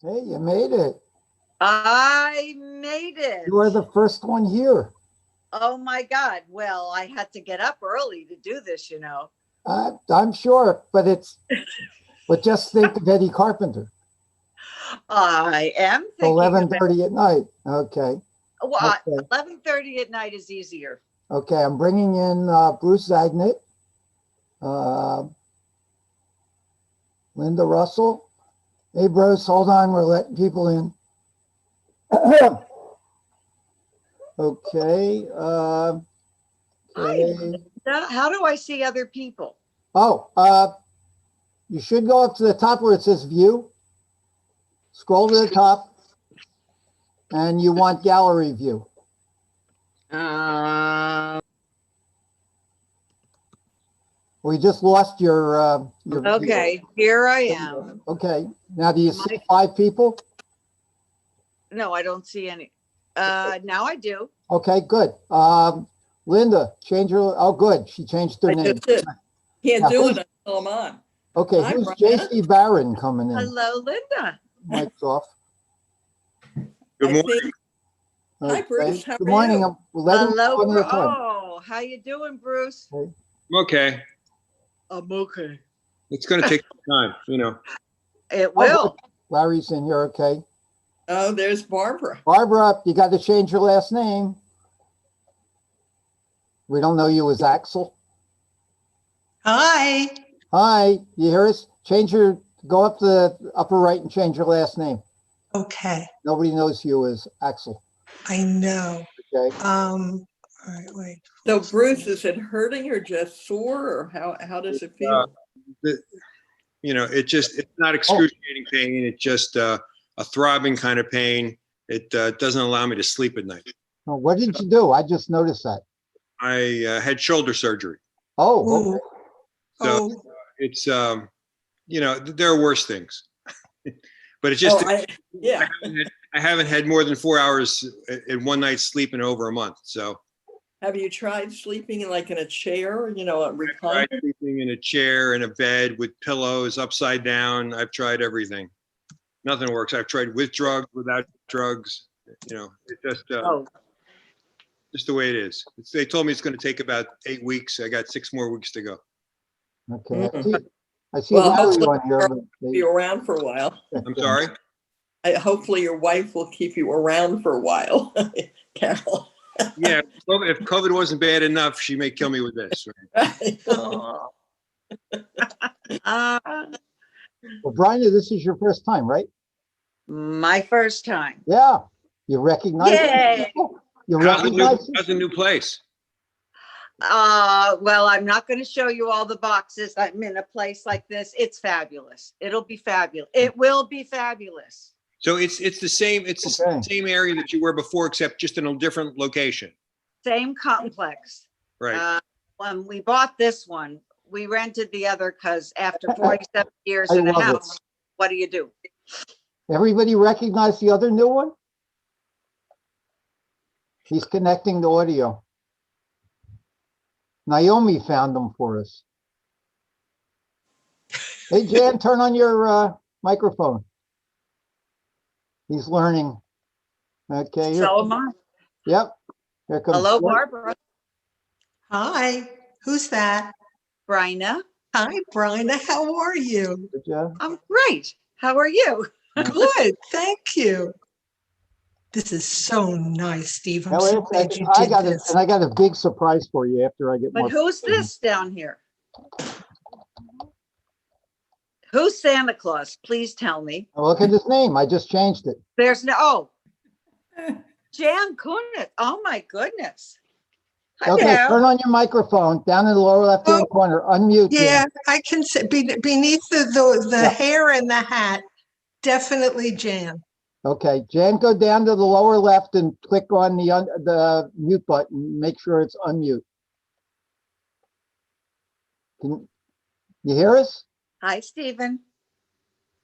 Hey, you made it. I made it. You are the first one here. Oh my God. Well, I had to get up early to do this, you know. I'm sure, but just think of Eddie Carpenter. I am thinking 11:30 at night. Okay. well, Okay. 11:30 at night is easier. Okay. I'm bringing in Bruce Zagnit, uh, Linda Russell. Hey, Bruce, hold on. We're letting people in. Okay. Okay. How do I see other people? Oh, you should go up to the top where it says view. Scroll to the top, and you want gallery view. We just lost your Okay, here I am. Okay. Now, do you see 5 people? No, I don't see any. Now I do. Okay, good. Linda, change her. Oh, good. She changed her I name. just did. Can't Now, do it until I'm on. Okay, Hi, who's Brian. JC Barron coming in? Hello, Linda. Mic's off. Good I morning. think- Hi, Bruce. How Good are morning. you? Let him Hello, one at a time. Oh, how you doing, Bruce? I'm okay. I'm okay. It's going to take some time, you know. It will. Larry's in here. Okay. Oh, there's Barbara. Barbara, you got to change your last name. We don't know you as Axel. Hi. Hi, you hear us? Go up to the upper right and change your last name. Okay. Nobody knows you as Axel. I know. Okay. All right, wait. So, Bruce, is it hurting or just sore, or how does it feel? It's not excruciating pain. It's just a throbbing kind of pain. It doesn't allow me to sleep at night. Oh, what did you do? I just noticed that. I had shoulder surgery. Oh, okay. So it's, there are worse things. But it's just, Yeah. I haven't had more than 4 hours in one night's sleep in over a month. So Have you tried sleeping in a chair, a I've recliner? tried sleeping in a chair, in a bed with pillows upside down. I've tried everything. Nothing works. I've tried with drugs, without drugs. It's just the way it is. They told me it's going to take about 8 weeks. I got 6 more weeks to go. Okay. I see Well, Larry hopefully on here. Be around for a while. I'm sorry? Hopefully your wife will keep you around for a while, Carol. Yeah, if COVID wasn't bad enough, she may kill me with this. Right? Oh, Well, Brian, this is your first time, right? My first time. Yeah. You recognize Yay. it? You How's recognize the new place? Well, I'm not going to show you all the boxes. I'm in a place like this. It's fabulous. It'll be fabulous. It will be fabulous. So it's the same. It's the Okay. same area that you were before, except just in a different location. Same complex. Right. When we bought this one, we rented the other because after 47 years I in a love it. house, what do you do? Everybody recognize the other new one? He's connecting the audio. Naomi found them for us. Hey, Jan, turn on your microphone. He's learning. Okay. Here. So am I. Yep. Here comes. Hello, Barbara. hi. Who's that? Bryna. Hi, Brian. How are you? Good job. I'm great. How are you? Good. Thank you. This is so nice, Steve. I'm Now, so glad you I did got this. I got a big surprise for you after I get more. But who's this down here? Who's Santa Claus? Please tell me. Oh, look at his name. I just changed it. There's no, Jan Kunitz. Oh my goodness. Okay, Hello. turn on your microphone down in the lower left-hand corner. Unmute. Yeah, Jan. I can see beneath the Yeah. hair and the hat. Definitely Jan. Okay, Jan, go down to the lower left and click on the mute button. Make sure it's unmute. Can you hear us? Hi, Stephen.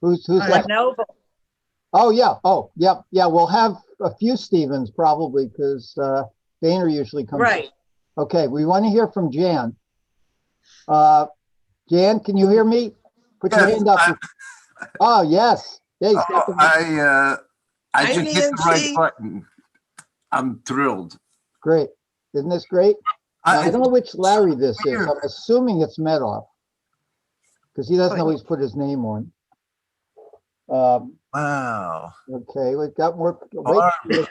Who's Hi. left? Noble. Oh, yeah. Oh, yep. Yeah, we'll have a few Stevens probably because Dana usually comes. Right. Okay, we want to hear from Jan. Jan, can you hear me? Put your hand up. Oh, yes. Yeah, he's got the, I Hi, just hit the right Nancy. button. I'm thrilled. great. Isn't this great? Now, I don't know which Larry this is. Weird. I'm assuming it's Medoff. Because he doesn't always put his name on. Wow. Okay, we've got more, Barbie.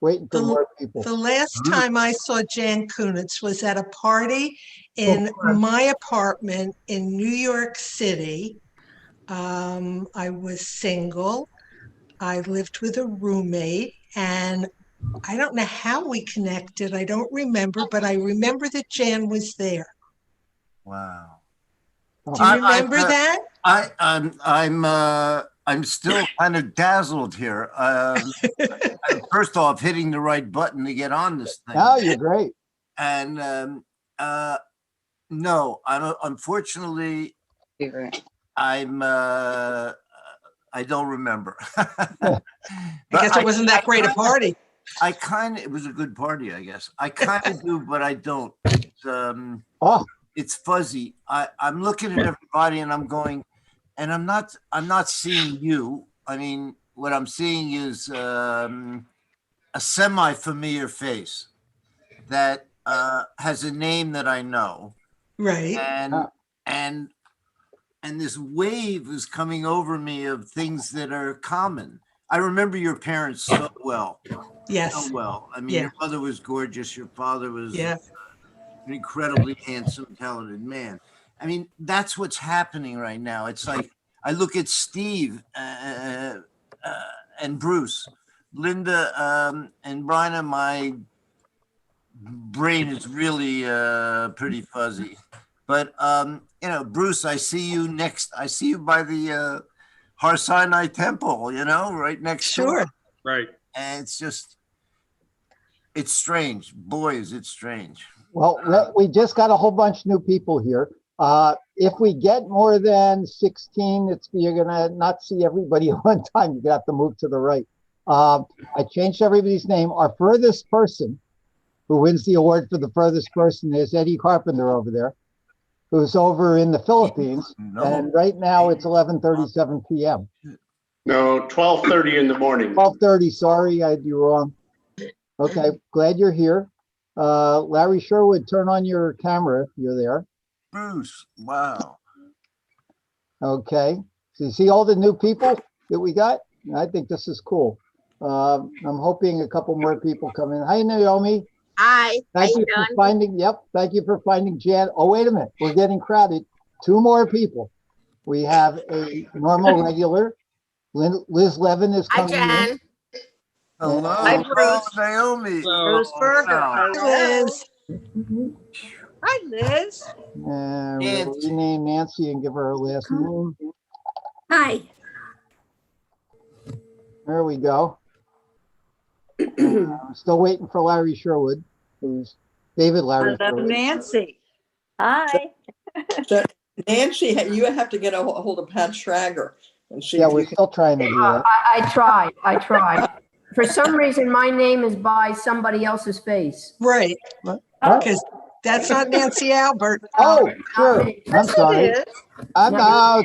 waiting for more people. The last Mm. time I saw Jan Kunitz was at a party in my apartment in New York City. I was single. I lived with a roommate, and I don't know how we connected. I don't remember, but I remember that Jan was there. Wow. Do you remember that? I'm still kind of dazzled here. First off, hitting the right button to get on this thing. Oh, you're great. And no, unfortunately, I don't remember. I guess it wasn't that great a party. It was a good party, I guess. I kind of do, but I don't. Oh, It's fuzzy. I'm looking at everybody and I'm going, and I'm not seeing you. I mean, what I'm seeing is a semi-familiar face that has a name that I know. Right. And this wave is coming over me of things that are common. I remember your parents so well. Yes. So well. I mean, Yeah. your mother was gorgeous. Your father was Yeah. an incredibly handsome, talented man. I mean, that's what's happening right now. It's like I look at Steve and Bruce, Linda and Bryna. My brain is really pretty fuzzy. But you know, Bruce, I see you next. I see you by the Har Sinai Temple. You know, right next door. Sure. Right. And it's strange. Boy, is it strange. well, we just got a whole bunch of new people here. If we get more than 16, you're gonna not see everybody at one time. You're gonna have to move to the right. I changed everybody's name. Our furthest person who wins the award for the furthest person is Eddie Carpenter over there, who's over in the Philippines. No. And right now it's 11:37 p.m. No, 12:30 in the morning. 12:30, sorry, I had you wrong. Okay, glad you're here. Larry Sherwood, turn on your camera if you're there. Bruce, wow. Okay, so you see all the new people that we got? I think this is cool. I'm hoping a couple more people come in. Hi, Naomi. Hi. Thank you for finding, thank you for finding Jan. Oh, wait a minute, we're getting crowded. Two more people. We have a normal regular. Liz Levin is Hi, coming in. Jan. Hello, Hi, Bruce. Naomi. Bruce Berger. wow. Hello. Liz. Hi, Liz. And we'll Nancy. rename Nancy and give her her last name. Hi. There we go. I'm still waiting for Larry Sherwood, who's David Larry Hello, Sherwood. Nancy. Hi. So Nancy, you have to get a hold of Pat Schrager and see Yeah, if we're you can. still trying to do that. I tried. For some reason, my name is by somebody else's face. Right. What? Because that's not Nancy Albert. Oh, sure. I'm Yes, sorry. it is. I'm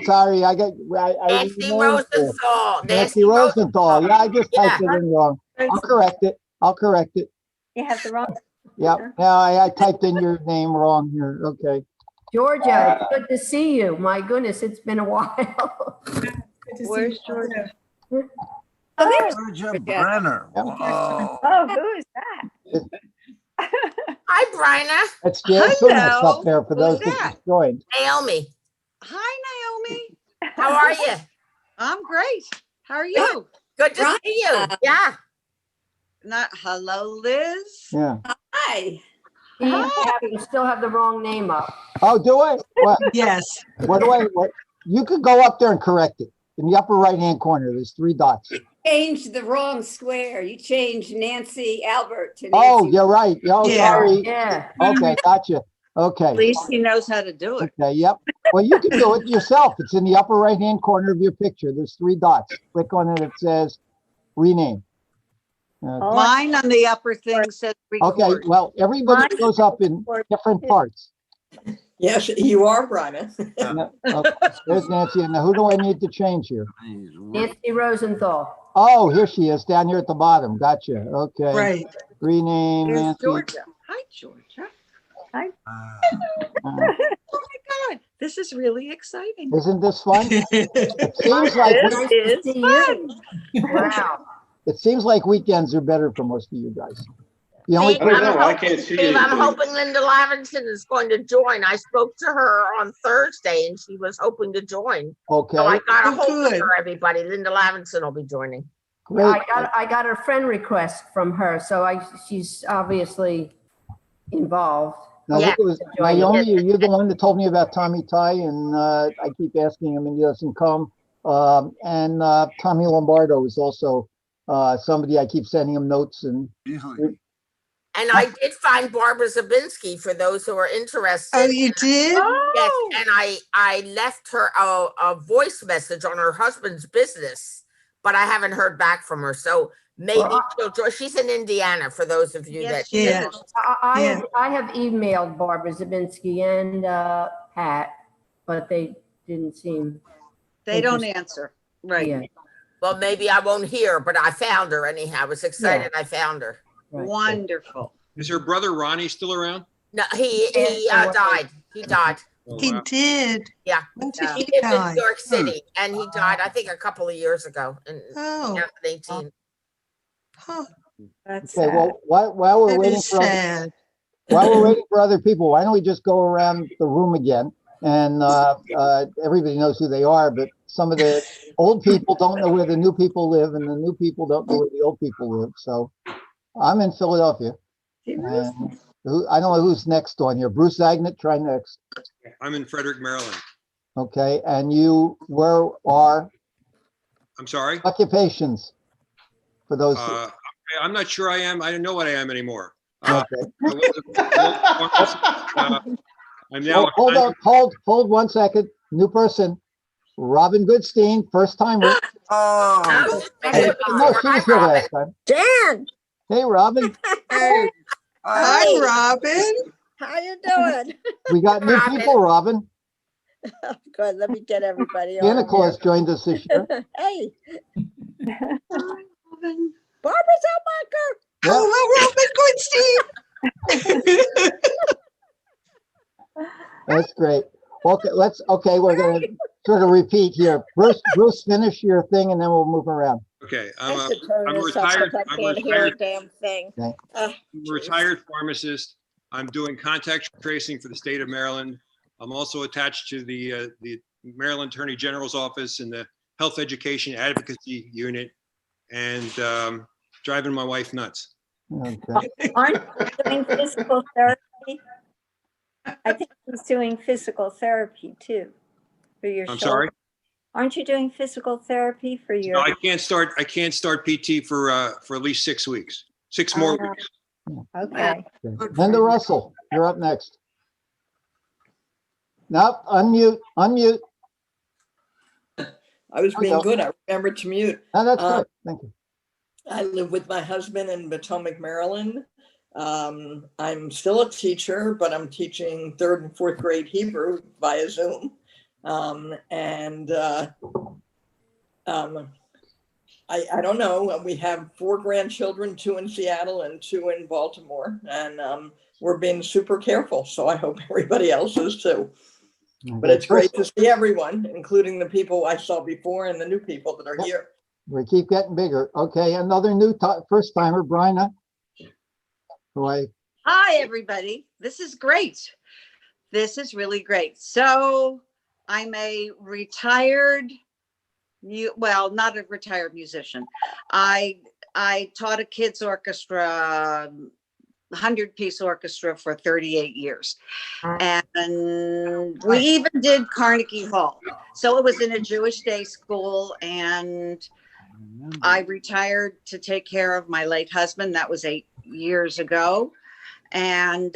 sorry. I Nancy renamed it. Rosenthal. Nancy Rosenthal. Yeah, I just typed Yeah. it in wrong. I'll correct it. You have the wrong. Yeah. Now I typed in your name wrong here. Okay. Georgia, it's good to see you. My goodness, it's been a while. Where's Georgia? Georgia Brenner. Yep. Whoa. Oh, who is that? Hi, Bryna. It's Jan Kunitz Hello. up there for those Who's that that? just joined. Naomi. Hi, Naomi. How are you? I'm great. How are you? Good to see you. Yeah. Not hello, Liz. Yeah. Hi. You still have the wrong name up. Oh, do I? What? Yes. What? You could go up there and correct it. In the upper right-hand corner, there's 3 dots. Changed the wrong square. You changed Nancy Albert to Nancy. Oh, you're right. Oh, Yeah. sorry. Yeah. Okay, gotcha. Okay. At least he knows how to do it. Okay, yep. Well, you can do it yourself. It's in the upper right-hand corner of your picture. There's 3 dots. Click on it. It says rename. Mine on the upper thing says Okay, record. well, everybody goes up in different parts. Yes, you are, Bryna. Okay, there's Nancy. And now who do I need to change here? Nancy Rosenthal. Oh, here she is down here at the bottom. Gotcha. Okay. Right. Rename Here's Nancy. Georgia. Hi, Georgia. Hi. Uh, Oh my God, this is really exciting. Isn't this fun? It seems like This is see fun. Wow. it seems like weekends are better for most of you guys. The only I don't know. I can't see Steve, I'm anything. hoping Linda Lavinson is going to join. I spoke to her on Thursday and she was hoping to join. okay, So I got a Oh, hold of good. her, everybody. Linda Lavinson will be joining. great. I got a friend request from her, so she's obviously involved. Now, Yeah. look, it was Naomi, are you the one that told me about Tommy Ty? And I keep asking him and he doesn't come. And Tommy Lombardo is also somebody I keep sending him notes and And I did find Barbara Zabinski for those who are interested. Oh, you did? Yes, Oh, and I left her a voice message on her husband's business, but I haven't heard back from her. So maybe she'll join. She's in Indiana for those of you yes, that. she Yeah. is. I have emailed Barbara Zabinski and Pat, but they didn't seem. They don't answer. Right. Yeah, Well, maybe I won't hear, but I found her anyhow. I was excited I found her. right. Wonderful. Is her brother Ronnie still around? No, he died. He died. Oh, He wow. did. Yeah. When did He he lived in die? New York City, and he died, I think, a couple of years ago in Oh, 2018. huh. That's okay, sad. well, while we're That waiting is for sad. while we're waiting for other people, why don't we just go around the room again? And everybody knows who they are, but some of the old people don't know where the new people live, and the new people don't know where the old people live. So I'm in Philadelphia. And I don't know who's next on here. Bruce Agnet, try next. I'm in Frederick, Maryland. Okay, and you where are I'm sorry. occupations for those? I'm not sure I am. I don't know what I am anymore. Okay. I was I'm now. Hold on, hold 1 second. New person, Robin Goodstein, first timer. Oh, No, she was here last time. Dan, Hey, Robin, Hey, hi, Robin. How you doing? we got new Robin. people, Robin. Good. Let me get everybody Santa on Claus joined us this year. here. Hey, Robin. Barbara Zellmacher. Yeah. Oh, Robin Goodstein. That's great. Okay, we're gonna sort of repeat here. Bruce, finish your thing and then we'll move around. Okay, I I'm should turn a this up retired. 'cause I I'm a can't hear a retired, damn thing. Okay. Oh, I'm a retired pharmacist. I'm doing contact tracing for the state of Maryland. I'm also attached to the Maryland Attorney General's office in the Health Education Advocacy Unit, and driving my wife nuts. Okay. Aren't you doing physical therapy? I think he's doing physical therapy too for your I'm shoulder. sorry. Aren't you doing physical therapy for your? No, I can't start PT for at least 6 weeks. 6 more weeks. Okay. Linda Russell, you're up next. Nope, unmute. I was There we being go. good. I remembered to mute. No, that's good. Thank you. I live with my husband in Potomac, Maryland. I'm still a teacher, but I'm teaching 3rd and 4th grade Hebrew via Zoom. I don't know. We have 4 grandchildren, 2 in Seattle and 2 in Baltimore. And we're being super careful. So I hope everybody else is too. But it's great to see everyone, including the people I saw before and the new people that are here. We keep getting bigger. Okay, another new first timer, Bryna. Hi, everybody. This is great. This is really great. So I'm a retired, well, not a retired musician. I taught a kids orchestra, 100-piece orchestra for 38 years. And we even did Carnegie Hall. So it was in a Jewish day school, and I retired to take care of my late husband. That was 8 years ago. And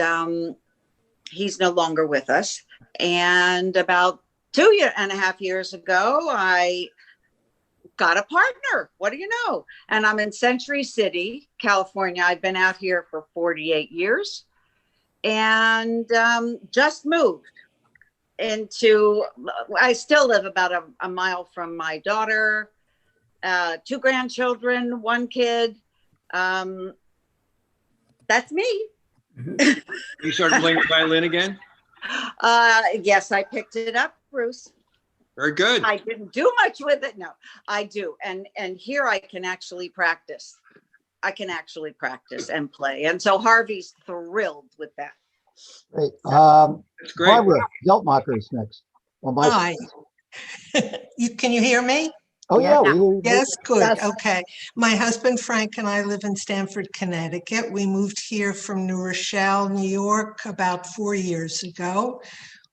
he's no longer with us. And about 2.5 years ago, I got a partner. What do you know? And I'm in Century City, California. I've been out here for 48 years and just moved. I still live about a mile from my daughter, 2 grandchildren, 1 kid. That's me. You started playing the violin again? Yes, I picked it up, Bruce. Very good. I didn't do much with it. No, I do. And here I can actually practice. I can actually practice and play. And so Harvey's thrilled with that. Great. That's great. Barbara Geltmacher's next. Well, Hi. Can you hear me? Oh, yeah. Yes, good. Yes. Okay. My husband Frank and I live in Stamford, Connecticut. We moved here from New Rochelle, New York about 4 years ago.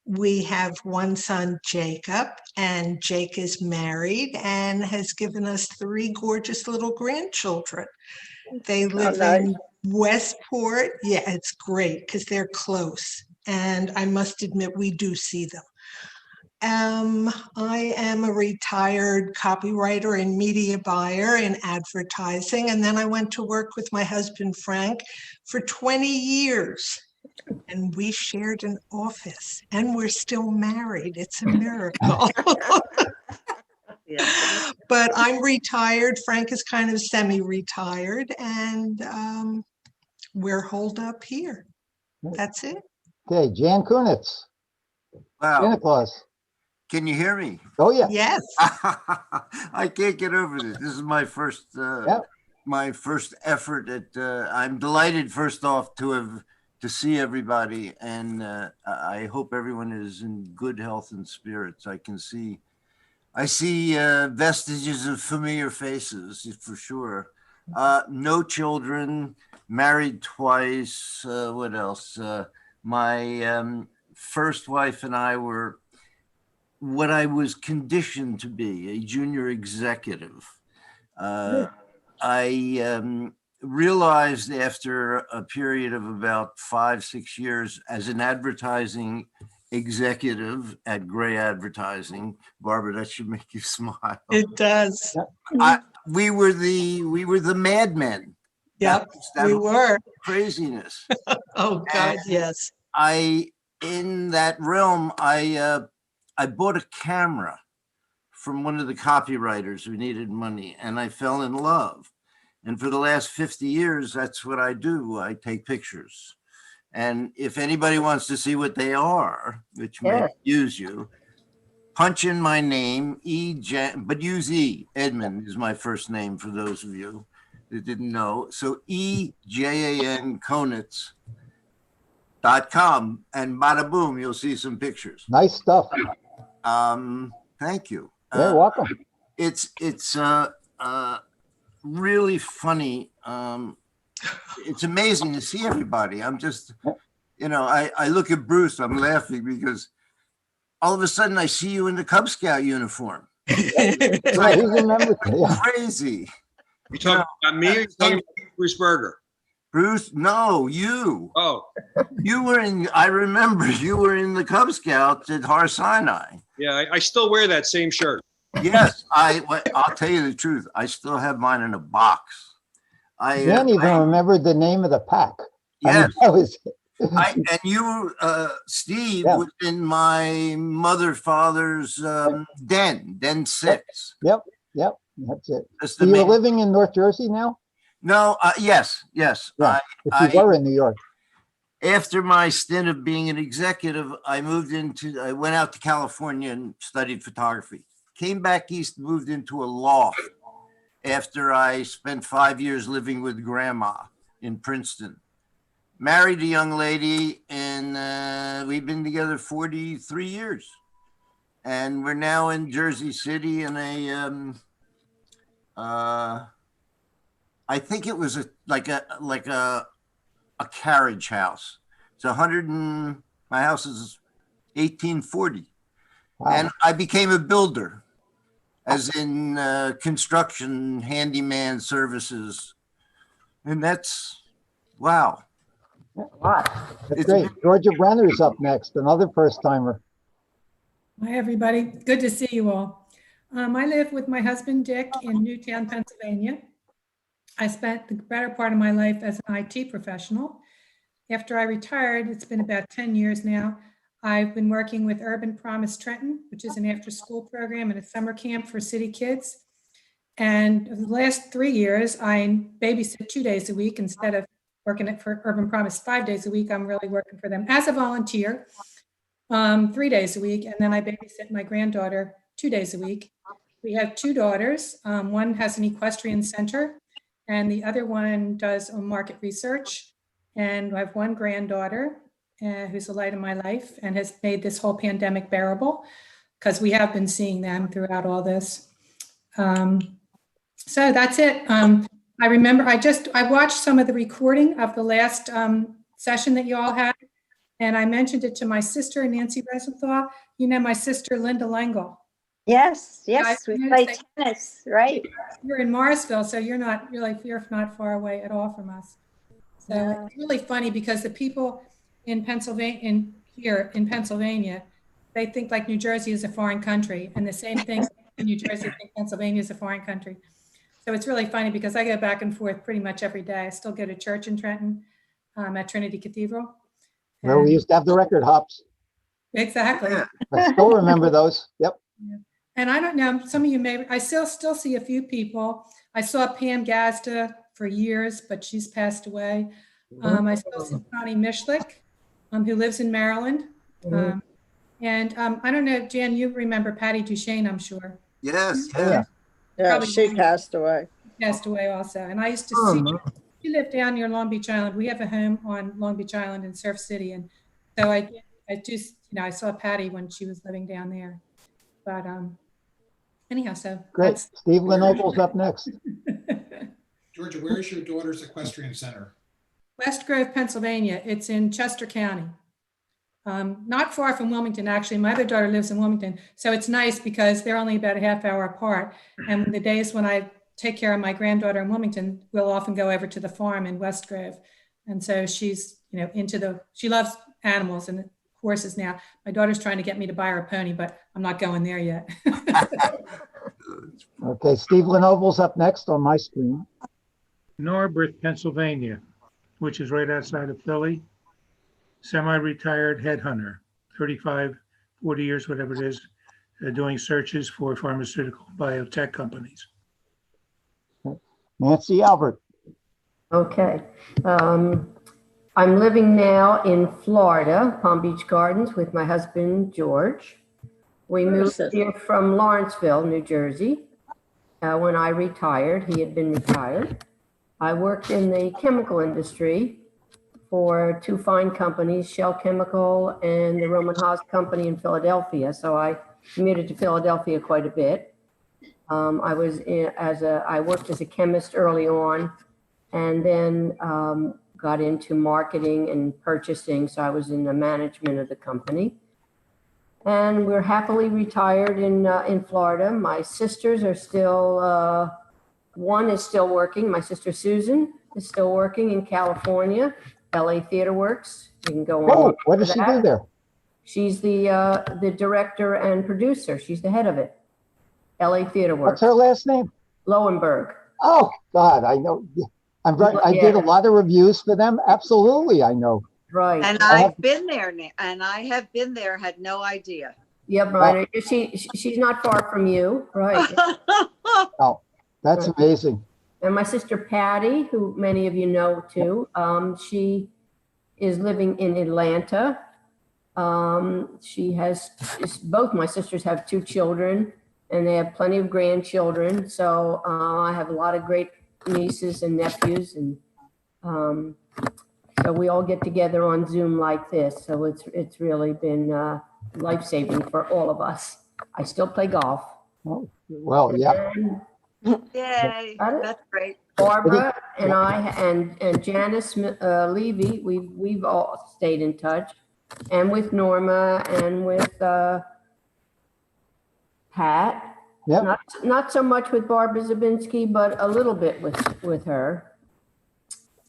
We have 1 son, Jacob, and Jake is married and has given us 3 gorgeous little grandchildren. They live nice. in Westport. Yeah, it's great because they're close. And I must admit, we do see them. I am a retired copywriter and media buyer in advertising. And then I went to work with my husband, Frank, for 20 years. And we shared an office and we're still married. It's a miracle. Yeah. But I'm retired. Frank is kind of semi-retired and we're holed up here. That's it. Okay, Jan Kunitz, Santa Wow. Claus. Can you hear me? Oh, yeah. Yes. I can't get over this. This is my first my first effort at I'm delighted first off to see everybody, and I hope everyone is in good health and spirits. I see vestiges of familiar faces for sure. No children, married twice. What else? My first wife and I were what I was conditioned to be, a junior executive. I realized after a period of about 5-6 years as an advertising executive at Gray Advertising, Barbara, that should make you smile. It does. We were the madmen. Yep, we were. Craziness. Oh God, yes. In that realm, I bought a camera from one of the copywriters who needed money, and I fell in love. And for the last 50 years, that's what I do. I take pictures. And if anybody wants to see what they are, which may use you, punch in my name, but use E. Edmund is my first name for those of you that didn't know. So EJAN Konitz.com, and bada boom, you'll see some pictures. Nice stuff. Thank you. You're welcome. It's really funny. It's amazing to see everybody. I'm just, I look at Bruce, I'm laughing because all of a sudden I see you in the Cub Scout uniform. It's like, he's a member. Crazy. You talking about me or you talking about Bruce Berger? Bruce, no, you. Oh. I remember you were in the Cub Scouts at Har Sinai. Yeah, I still wear that same shirt. Yes, I'll tell you the truth. I still have mine in a box. I can't even remember the name of the pack. Yes. I mean, and you, Steve, was in my father's den 6. Yep, that's it. That's You're living in North Jersey now? No, yes. Yeah, if you were in New York. After my stint of being an executive, I went out to California and studied photography. Came back east, moved into a loft after I spent 5 years living with grandma in Princeton. Married a young lady, and we've been together 43 years. And we're now in Jersey City in I think it was like a carriage house. It's my house is 1840. Wow. And I became a builder, as in construction, handyman services. And that's, wow. That's great. Georgia Brenner's up next, another first timer. Hi, everybody. Good to see you all. I live with my husband, Dick, in Newtown, Pennsylvania. I spent the better part of my life as an IT professional. After I retired, it's been about 10 years now, I've been working with Urban Promise Trenton, which is an after-school program and a summer camp for city kids. And the last 3 years, I babysit 2 days a week instead of working for Urban Promise 5 days a week. I'm really working for them as a volunteer, 3 days a week. And then I babysit my granddaughter 2 days a week. We have 2 daughters. One has an equestrian center and the other one does market research. And I have one granddaughter who's the light of my life and has made this whole pandemic bearable because we have been seeing them throughout all this. So that's it. I remember I watched some of the recording of the last session that you all had, and I mentioned it to my sister, Nancy Rosenthal. You know, my sister, Linda Langle. Yes, yes, we play tennis, right? You're in Morrisville, so you're not far away at all from us. So No. It's really funny because the people in Pennsylvania, they think like New Jersey is a foreign country, and the same thing in New Jersey think Pennsylvania is a foreign country. So it's really funny because I go back and forth pretty much every day. I still go to church in Trenton at Trinity Cathedral. Where we used to have the record hops. Exactly. I still remember those. Yep. Yeah. And I don't know, some of you may, I still see a few people. I saw Pam Gazda for years, but she's passed away. I still see Connie Mishlik, who lives in Maryland. And I don't know, Jan, you remember Patty Duchesne, I'm sure. Yes. Yeah. Yeah, Probably she passed away. Passed away also. And I used to see, she lived down near Long Beach Island. We have a home on Long Beach Island in Surf City. And so I just, I saw Patty when she was living down there. But anyhow, so. Great. Steve Lenoble's up next. Georgia, where is your daughter's equestrian center? West Grove, Pennsylvania. It's in Chester County. Not far from Wilmington, actually. My other daughter lives in Wilmington. So it's nice because they're only about a half hour apart. And the days when I take care of my granddaughter in Wilmington, we'll often go over to the farm in West Grove. And so she's, she loves animals and horses now. My daughter's trying to get me to buy her a pony, but I'm not going there yet. Okay, Steve Lenoble's up next on my screen. Norbert, Pennsylvania, which is right outside of Philly. Semi-retired headhunter, 35, 40 years, whatever it is, doing searches for pharmaceutical biotech companies. Nancy Albert. Okay. I'm living now in Florida, Palm Beach Gardens, with my husband, George. We moved here from Lawrenceville, New Jersey. When I retired, he had been retired. I worked in the chemical industry for 2 fine companies, Shell Chemical and the Roman Haas Company in Philadelphia. So I commuted to Philadelphia quite a bit. I worked as a chemist early on, and then got into marketing and purchasing. So I was in the management of the company. And we're happily retired in Florida. My sisters are still, one is still working. My sister Susan is still working in California, LA Theater Works. You can go on. Oh, what does she do there? She's the director and producer. She's the head of it. LA Theater Works. What's her last name? Lowenberg. Oh God, I know. I did a lot of reviews for them. Absolutely, I know. Right. And I've been there, and I have been there, had no idea. Yeah, Brian, she's not far from you, right? Oh, that's amazing. And my sister Patty, who many of you know too, she is living in Atlanta. Both my sisters have 2 children, and they have plenty of grandchildren. So I have a lot of great nieces and nephews, and so we all get together on Zoom like this. So it's really been life-saving for all of us. I still play golf. Oh, well, yeah. Yay, that's great. Barbara and I and Janice Levy, we've all stayed in touch, and with Norma and with Pat. Yeah. Not so much with Barbara Zabinski, but a little bit with her.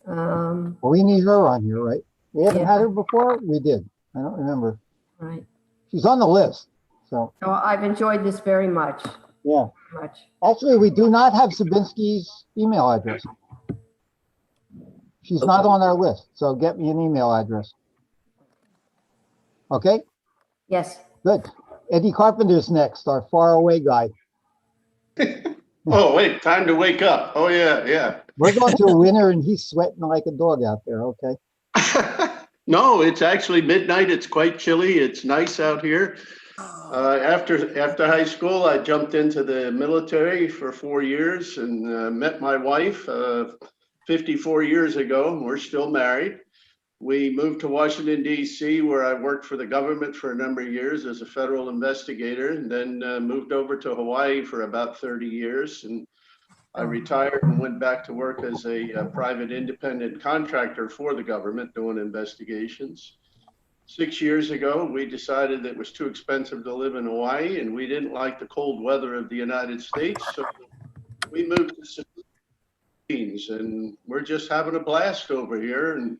Well, we need her on here, right? We haven't had her before. We did. I don't remember. Right. She's on the list. So I've enjoyed this very much. Yeah. Much. Actually, we do not have Zabinski's email address. She's not on our list. So get me an email address. Okay. Yes. Good. Eddie Carpenter's next, our faraway guy. Oh, wait, time to wake up. Oh, yeah, yeah. We're going through winter and he's sweating like a dog out there. Okay. No, it's actually midnight. It's quite chilly. It's nice out here. After high school, I jumped into the military for 4 years and met my wife 54 years ago. We're still married. We moved to Washington, D.C., where I worked for the government for a number of years as a federal investigator, and then moved over to Hawaii for about 30 years. And I retired and went back to work as a private independent contractor for the government doing investigations. 6 years ago, we decided that it was too expensive to live in Hawaii and we didn't like the cold weather of the United States. So we moved to the Philippines and we're just having a blast over here. And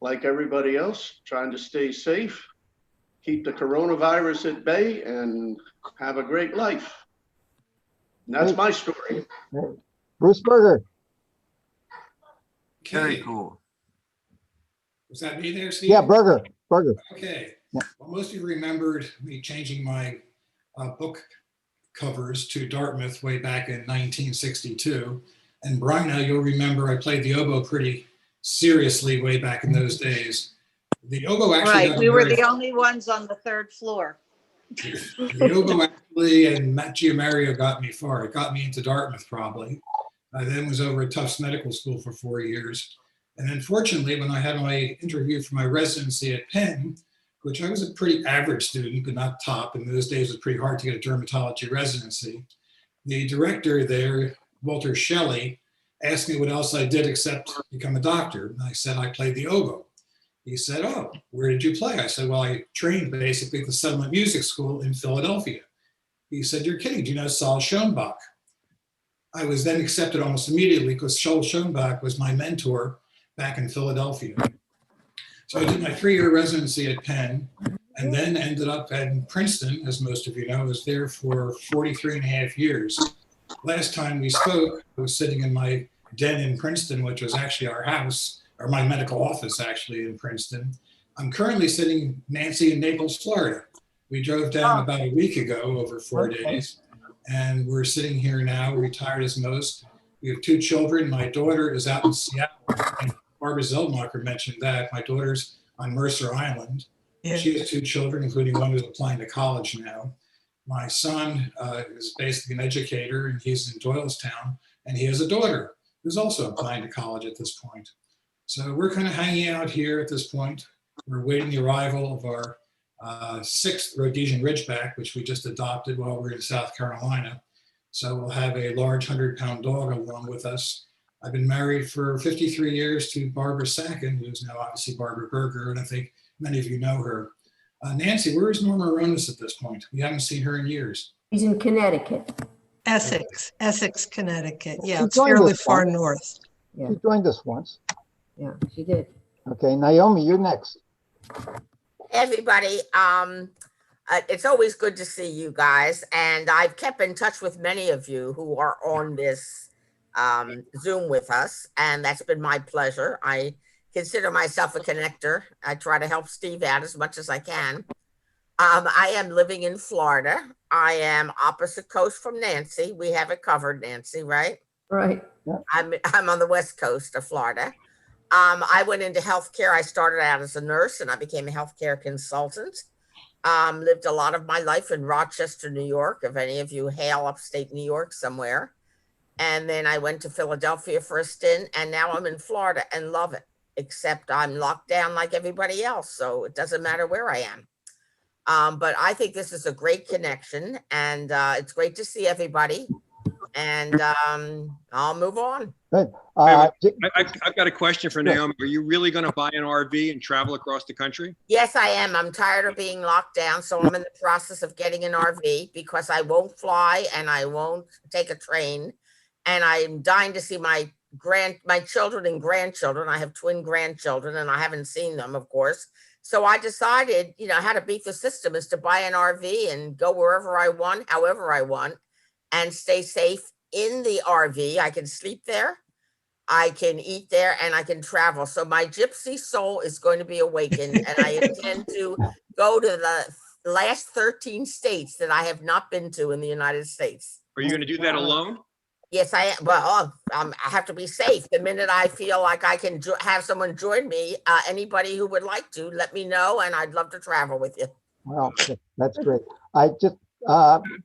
like everybody else, trying to stay safe, keep the coronavirus at bay and have a great life. And that's my story. Bruce Berger. Very cool. Was that me there, Steve? Yeah, Berger. Okay. Yeah. Well, most of you remembered me changing my book covers to Dartmouth way back in 1962. And Bryna, you'll remember I played the oboe pretty seriously way back in those days. The oboe actually Right, got we were very- the only ones on the third floor. The oboe actually and Matt Giamario got me far. It got me into Dartmouth probably. I then was over at Tufts Medical School for 4 years. And then fortunately, when I had my interview for my residency at Penn, which I was a pretty average student, but not top, in those days it was pretty hard to get a dermatology residency. The director there, Walter Shelley, asked me what else I did except become a doctor. And I said, I played the oboe. He said, oh, where did you play? I said, well, I trained basically at the Settlement Music School in Philadelphia. He said, you're kidding. Do you know Saul Schoenbach? I was then accepted almost immediately because Saul Schoenbach was my mentor back in Philadelphia. So I did my 3-year residency at Penn and then ended up at Princeton, as most of you know. I was there for 43 and a half years. Last time we spoke, I was sitting in my den in Princeton, which was actually our house, or my medical office actually in Princeton. I'm currently sitting, Nancy, in Naples, Florida. We drove down about a week ago over 4 days, and we're sitting here now, retired as most. We have 2 children. My daughter is out in Seattle. And Barbara Zeltmacher mentioned that. My daughter's on Mercer Island. Yeah. She has 2 children, including one who's applying to college now. My son is basically an educator, and he's in Doylestown, and he has a daughter who's also applying to college at this point. So we're kind of hanging out here at this point. We're waiting the arrival of our 6th Rhodesian Ridgeback, which we just adopted while we were in South Carolina. So we'll have a large 100-pound dog along with us. I've been married for 53 years to Barbara Sacken, who's now obviously Barbara Berger, and I think many of you know her. Nancy, where is Norma Aronis at this point? We haven't seen her in years. He's in Connecticut. Essex, Connecticut. Yeah, She it's joined fairly us far once. north. Yeah, She joined us once. yeah, she did. Okay, Naomi, you're next. Everybody, it's always good to see you guys, and I've kept in touch with many of you who are on this Zoom with us, and that's been my pleasure. I consider myself a connector. I try to help Steve out as much as I can. I am living in Florida. I am opposite coast from Nancy. We have it covered, Nancy, right? Right. I'm on the west coast of Florida. I went into healthcare. I started out as a nurse and I became a healthcare consultant. Lived a lot of my life in Rochester, New York, if any of you hail upstate New York somewhere. And then I went to Philadelphia for a stint, and now I'm in Florida and love it, except I'm locked down like everybody else. So it doesn't matter where I am. But I think this is a great connection, and it's great to see everybody. And I'll move on. Good. I've got a question for Naomi. Are you really going to buy an RV and travel across the country? Yes, I am. I'm tired of being locked down. So I'm in the process of getting an RV because I won't fly and I won't take a train. And I'm dying to see my children and grandchildren. I have twin grandchildren and I haven't seen them, of course. So I decided, how to beat the system is to buy an RV and go wherever I want, however I want, and stay safe in the RV. I can sleep there, I can eat there, and I can travel. So my gypsy soul is going to be awakened, and I intend to go to the last 13 states that I have not been to in the United States. Are you going to do that alone? Yes, I am. Well, I have to be safe. The minute I feel like I can have someone join me, anybody who would like to, let me know, and I'd love to travel with you. Well, that's great. I just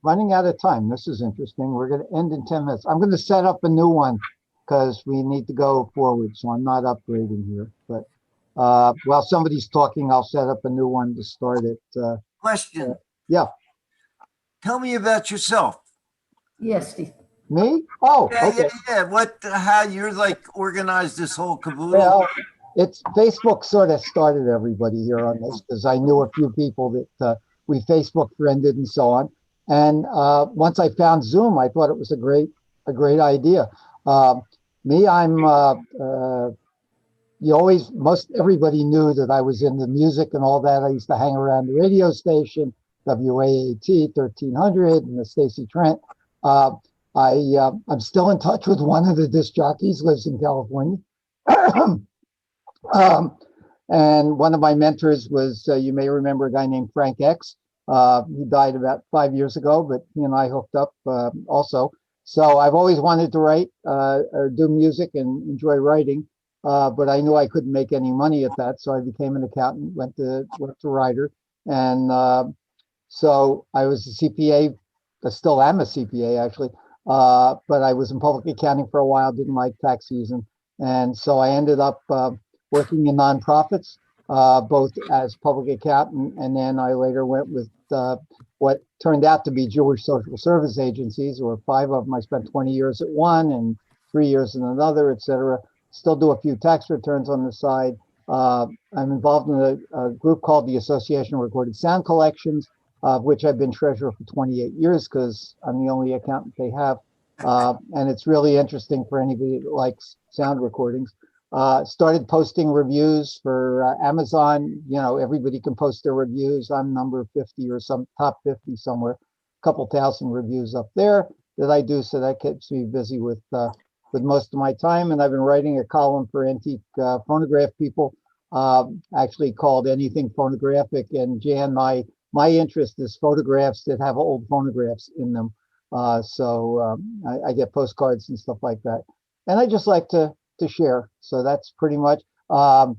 running out of time. This is interesting. We're going to end in 10 minutes. I'm going to set up a new one because we need to go forward. So I'm not upgrading here. But while somebody's talking, I'll set up a new one to start it. Question. Yeah. Tell me about yourself. Yes, Steve. Me? Oh, Yeah, okay. yeah. What? How you're like organized this whole caboodle? Well, it's Facebook sort of started everybody here on this because I knew a few people that we Facebook friended and so on. And once I found Zoom, I thought it was a great idea. Everybody knew that I was into music and all that. I used to hang around the radio station, WAAT 1300 and the Stacey Trent. I'm still in touch with one of the disc jockeys, lives in California. And one of my mentors was, you may remember a guy named Frank X. He died about 5 years ago, but he and I hooked up also. So I've always wanted to write or do music and enjoy writing, but I knew I couldn't make any money at that. So I became an accountant, worked a writer. And so I was a CPA, I still am a CPA actually, but I was in public accounting for a while, didn't like tax season. And so I ended up working in nonprofits, both as public accountant, and then I later went with what turned out to be Jewish social service agencies, or 5 of them. I spent 20 years at one and 3 years in another, et cetera. Still do a few tax returns on the side. I'm involved in a group called the Association of Recorded Sound Collections, of which I've been treasurer for 28 years because I'm the only accountant they have. And it's really interesting for anybody that likes sound recordings. Started posting reviews for Amazon. You know, everybody can post their reviews. I'm number 50 or some top 50 somewhere. A couple thousand reviews up there that I do, so that keeps me busy with most of my time. And I've been writing a column for Antique Phonograph People, actually called Anything Phonographic. And Jan, my interest is photographs that have old phonographs in them. So I get postcards and stuff like that. And I just like to share. So that's pretty much. 2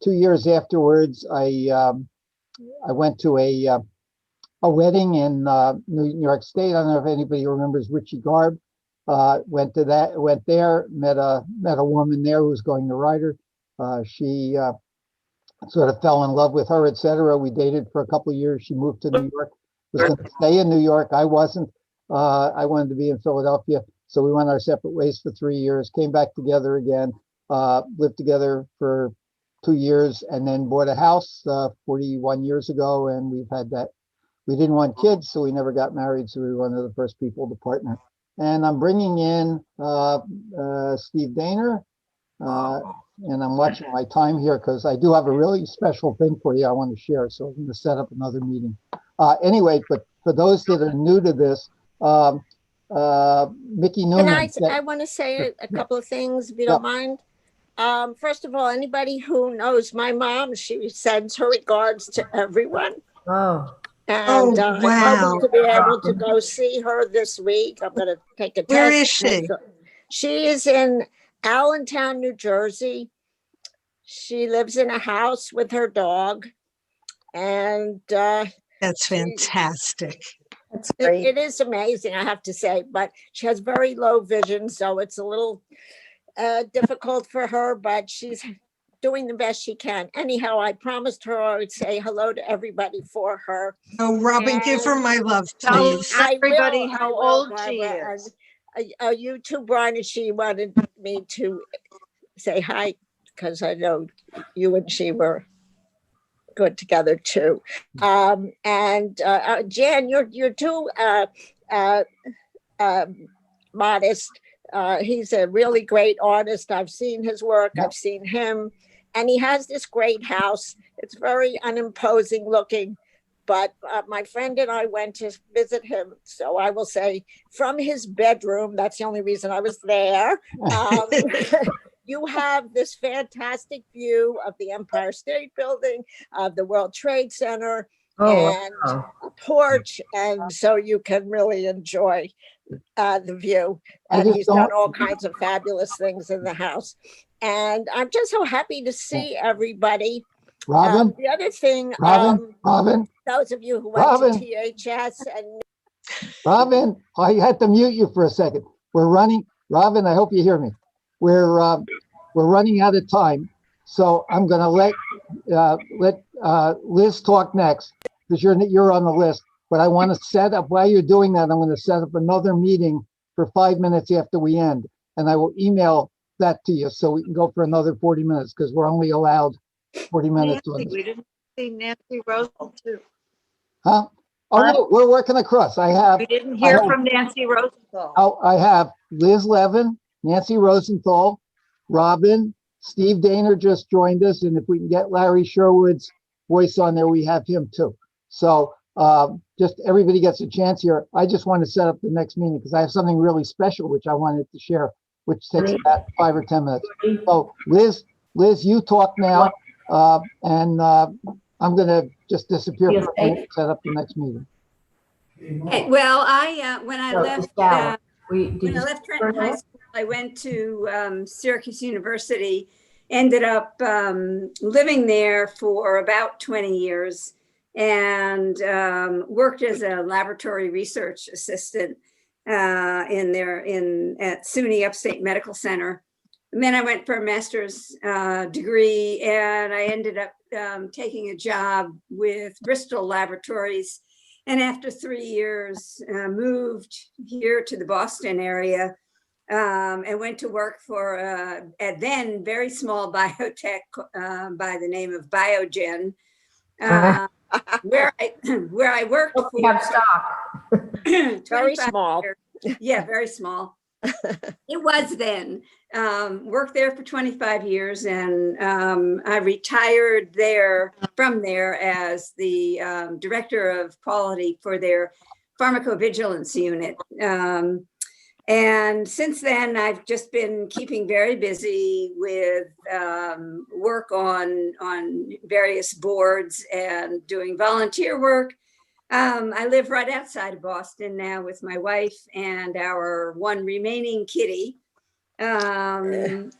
years afterwards, I went to a wedding in New York State. I don't know if anybody remembers Richie Garb. Went there, met a woman there who was going to write her. She sort of fell in love with her, etc. We dated for a couple of years. She moved to New York, was going to stay in New York. I wasn't. I wanted to be in Philadelphia. So we went our separate ways for 3 years, came back together again, lived together for 2 years, and then bought a house 41 years ago. And we've had that. We didn't want kids, so we never got married. So we were one of the first people to partner. And I'm bringing in Steve Daner. And I'm watching my time here because I do have a really special thing for you I want to share. So I'm going to set up another meeting. Anyway, but for those that are new to this, Mickey Newman. I want to say a couple of things, if you don't mind. First of all, anybody who knows my mom, she sends her regards to everyone. Oh. And wow. I'm hoping to be able to go see her this week. I'm going to take a test. Where is she? She is in Allentown, New Jersey. She lives in a house with her dog. And that's fantastic. That's great. It is amazing, I have to say, but she has very low vision, so it's a little difficult for her, but she's doing the best she can. Anyhow, I promised her I would say hello to everybody for her. Oh, Robin, give her my love, please. Tell everybody how old she Barbara. is. You too, Brian, and she wanted me to say hi because I know you and she were good together too. And Jan, you're too modest. He's a really great artist. I've seen his work. I've seen him, and he has this great house. It's very unimposing looking, but my friend and I went to visit him. So I will say from his bedroom, that's the only reason I was there. you have this fantastic view of the Empire State Building, of the World Trade Center, and wow. a porch, and so you can really enjoy the view. I And just he's done don't- all kinds of fabulous things in the house. And I'm just so happy to see everybody. Robin, The other thing, Robin, those of you who went Robin. to THS and Robin, I had to mute you for a second. We're running, Robin, I hope you hear me. We're running out of time. So I'm gonna let Liz talk next because you're on the list. But I want to set up, while you're doing that, I'm going to set up another meeting for 5 minutes after we end. And I will email that to you so we can go for another 40 minutes because we're only allowed 40 minutes. Nancy, we didn't see Nancy Rosenthal too. Huh? Oh, no, we're working across. We didn't hear from Nancy Rosenthal. Oh, I have Liz Levin, Nancy Rosenthal, Robin, Steve Daner just joined us. And if we can get Larry Sherwood's voice on there, we have him too. So just everybody gets a chance here. I just want to set up the next meeting because I have something really special which I wanted to share, which takes about 5 or 10 minutes. So Liz, you talk now, and I'm going to just disappear for a minute and set up the next meeting. Okay, well, when I left Trenton High School, I went to Syracuse University, ended up living there for about 20 years and worked as a laboratory research assistant at SUNY Upstate Medical Center. And then I went for a master's degree, and I ended up taking a job with Bristol Laboratories. And after 3 years, moved here to the Boston area and went to work for a then very small biotech by the name of Biogen, where I worked for very small. years. Yeah, very small. It was then. Worked there for 25 years, and I retired from there as the director of quality for their pharmacovigilance unit. And since then, I've just been keeping very busy with work on various boards and doing volunteer work. I live right outside of Boston now with my wife and our one remaining kitty. And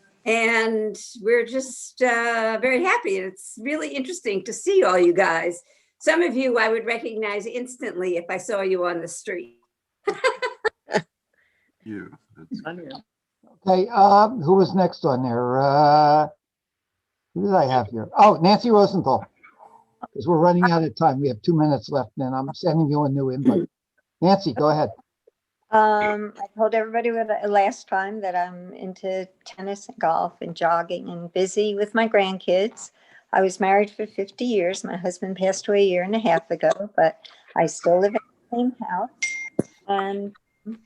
we're just very happy. It's really interesting to see all you guys. Some of you I would recognize instantly if I saw you on the street. Okay, who was next on there? Who did I have here? Oh, Nancy Rosenthal. Because we're running out of time. We have 2 minutes left, and I'm sending you a new invite. Nancy, go ahead. I told everybody last time that I'm into tennis and golf and jogging and busy with my grandkids. I was married for 50 years. My husband passed away a year and a half ago, but I still live in the same house. And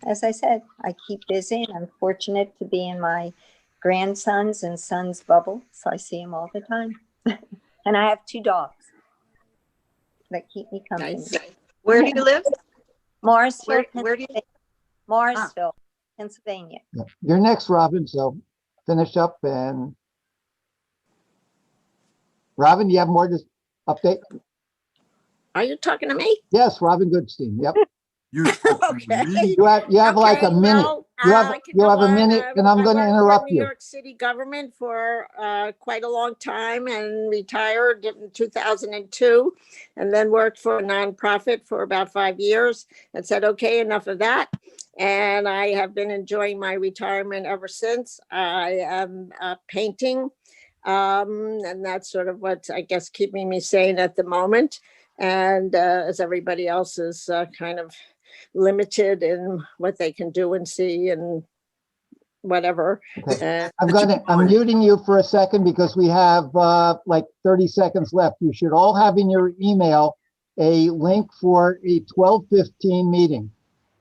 as I said, I keep busy, and I'm fortunate to be in my grandson's and son's bubble, so I see them all the time. And I have 2 dogs that keep me company. Nice. Where do you live? Morrisville, Where do you? Morrisville, Pennsylvania. Yeah. You're next, Robin, so finish up. And Robin, you have more to update? Are you talking to me? Yes, Robin Goodstein. Yep. Okay. You have like a minute. Well, You I have can go a on. minute, and I'm going to I worked interrupt for New you. York City government for quite a long time and retired in 2002, and then worked for a nonprofit for about 5 years and said, okay, enough of that. And I have been enjoying my retirement ever since. I am painting, and that's sort of what's, I guess, keeping me sane at the moment. And as everybody else is kind of limited in what they can do and see and whatever. Okay. I'm muting you for a second because we have like 30 seconds left. You should all have in your email a link for a 12:15 meeting.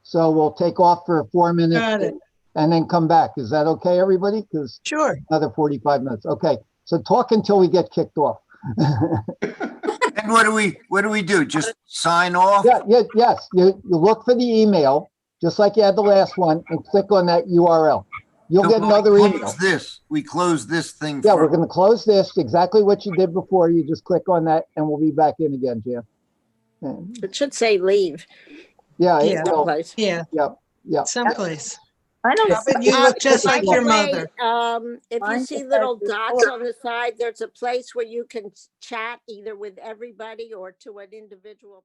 So we'll take off for 4 minutes and then come back. Is that okay, everybody? Because Sure. Another 45 minutes. Okay. So talk until we get kicked off. And what do we do? Just sign off? Yes. You look for the email, just like you had the last one, and click on that URL. You'll get another email. We close this thing. Yeah, we're going to close this, exactly what you did before. You just click on that and we'll be back in again, Jan. It should say leave. Yeah, Yeah. Someplace. Yeah. Yep. Yep. Someplace. I don't. But you look just By like the your way, mother. if you Mine see just little says dots report. on the side, there's a place where you can chat either with everybody or to an individual.